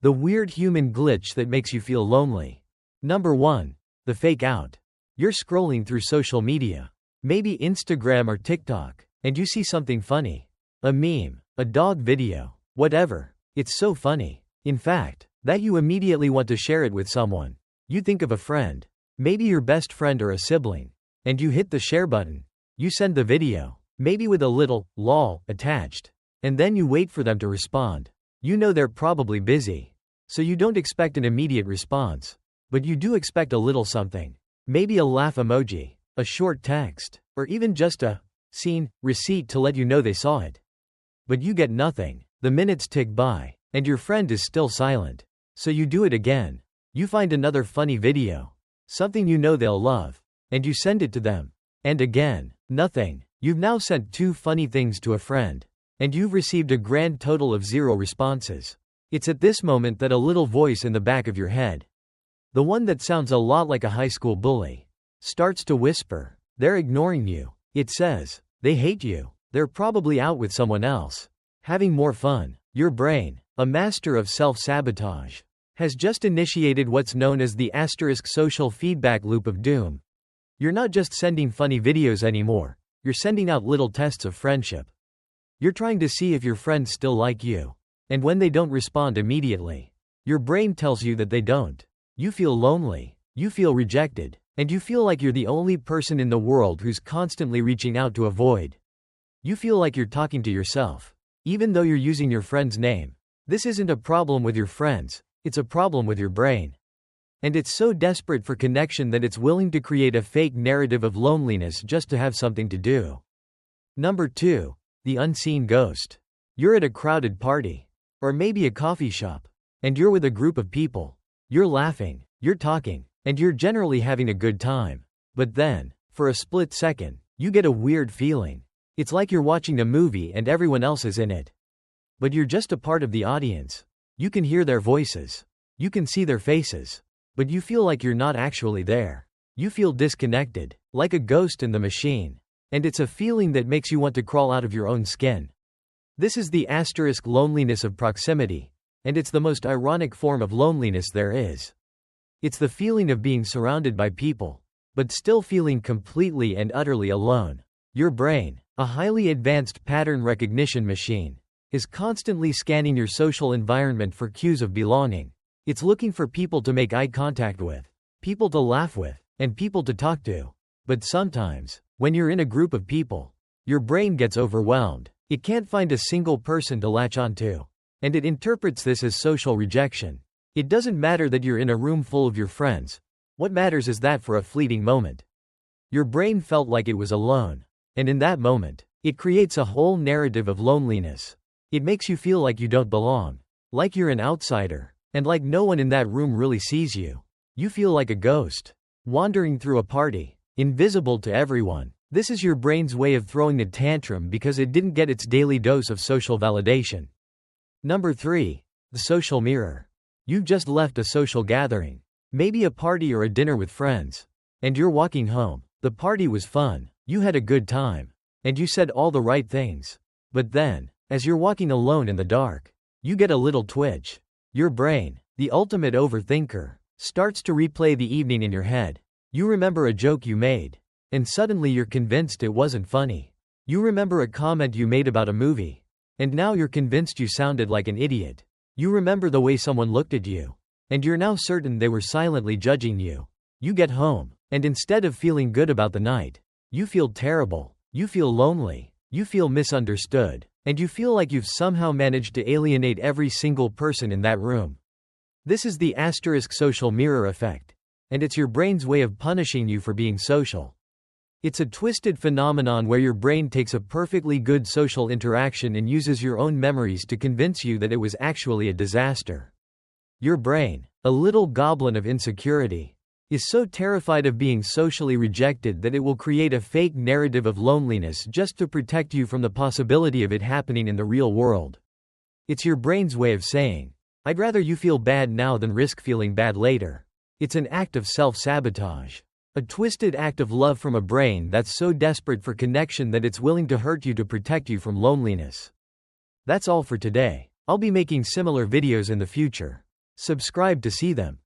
The weird human glitch that makes you feel lonely. Number 1. The fake out. You're scrolling through social media, maybe Instagram or TikTok, and you see something funny. A meme, a dog video, whatever. It's so funny, in fact, that you immediately want to share it with someone. You think of a friend, maybe your best friend or a sibling, and you hit the share button. You send the video, maybe with a little lol attached, and then you wait for them to respond. You know they're probably busy, so you don't expect an immediate response, but you do expect a little something. Maybe a laugh emoji, a short text, or even just a seen receipt to let you know they saw it. But you get nothing. The minutes tick by, and your friend is still silent. So you do it again. You find another funny video, something you know they'll love, and you send it to them. And again, nothing. You've now sent 2 funny things to a friend, and you've received a grand total of 0 responses. It's at this moment that a little voice in the back of your head, the one that sounds a lot like a high school bully, starts to whisper, they're ignoring you. It says, they hate you. They're probably out with someone else, having more fun. Your brain, a master of self-sabotage, has just initiated what's known as the * social feedback loop of doom. You're not just sending funny videos anymore, you're sending out little tests of friendship. You're trying to see if your friends still like you. And when they don't respond immediately, your brain tells you that they don't. You feel lonely, you feel rejected, and you feel like you're the only person in the world who's constantly reaching out to avoid. You feel like you're talking to yourself, even though you're using your friend's name. This isn't a problem with your friends, it's a problem with your brain. And it's so desperate for connection that it's willing to create a fake narrative of loneliness just to have something to do. Number 2. The unseen ghost. You're at a crowded party, or maybe a coffee shop, and you're with a group of people. You're laughing, you're talking, and you're generally having a good time. But then, for a split second, you get a weird feeling. It's like you're watching a movie and everyone else is in it. But you're just a part of the audience. You can hear their voices. You can see their faces. But you feel like you're not actually there. You feel disconnected, like a ghost in the machine. And it's a feeling that makes you want to crawl out of your own skin. This is the * loneliness of proximity, and it's the most ironic form of loneliness there is. It's the feeling of being surrounded by people, but still feeling completely and utterly alone. Your brain, a highly advanced pattern recognition machine, is constantly scanning your social environment for cues of belonging. It's looking for people to make eye contact with, people to laugh with, and people to talk to. But sometimes, when you're in a group of people, your brain gets overwhelmed. It can't find a single person to latch onto, and it interprets this as social rejection. It doesn't matter that you're in a room full of your friends. What matters is that for a fleeting moment, your brain felt like it was alone, and in that moment, it creates a whole narrative of loneliness. It makes you feel like you don't belong, like you're an outsider, and like no one in that room really sees you. You feel like a ghost, wandering through a party, invisible to everyone. This is your brain's way of throwing a tantrum because it didn't get its daily dose of social validation. Number 3. The social mirror. You've just left a social gathering, maybe a party or a dinner with friends, and you're walking home. The party was fun, you had a good time, and you said all the right things. But then, as you're walking alone in the dark, you get a little twitch. Your brain, the ultimate overthinker, starts to replay the evening in your head. You remember a joke you made, and suddenly you're convinced it wasn't funny. You remember a comment you made about a movie, and now you're convinced you sounded like an idiot. You remember the way someone looked at you, and you're now certain they were silently judging you. You get home, and instead of feeling good about the night, you feel terrible, you feel lonely, you feel misunderstood, and you feel like you've somehow managed to alienate every single person in that room. This is the * social mirror effect, and it's your brain's way of punishing you for being social. It's a twisted phenomenon where your brain takes a perfectly good social interaction and uses your own memories to convince you that it was actually a disaster. Your brain, a little goblin of insecurity, is so terrified of being socially rejected that it will create a fake narrative of loneliness just to protect you from the possibility of it happening in the real world. It's your brain's way of saying, I'd rather you feel bad now than risk feeling bad later. It's an act of self-sabotage. A twisted act of love from a brain that's so desperate for connection that it's willing to hurt you to protect you from loneliness. That's all for today. I'll be making similar videos in the future. Subscribe to see them.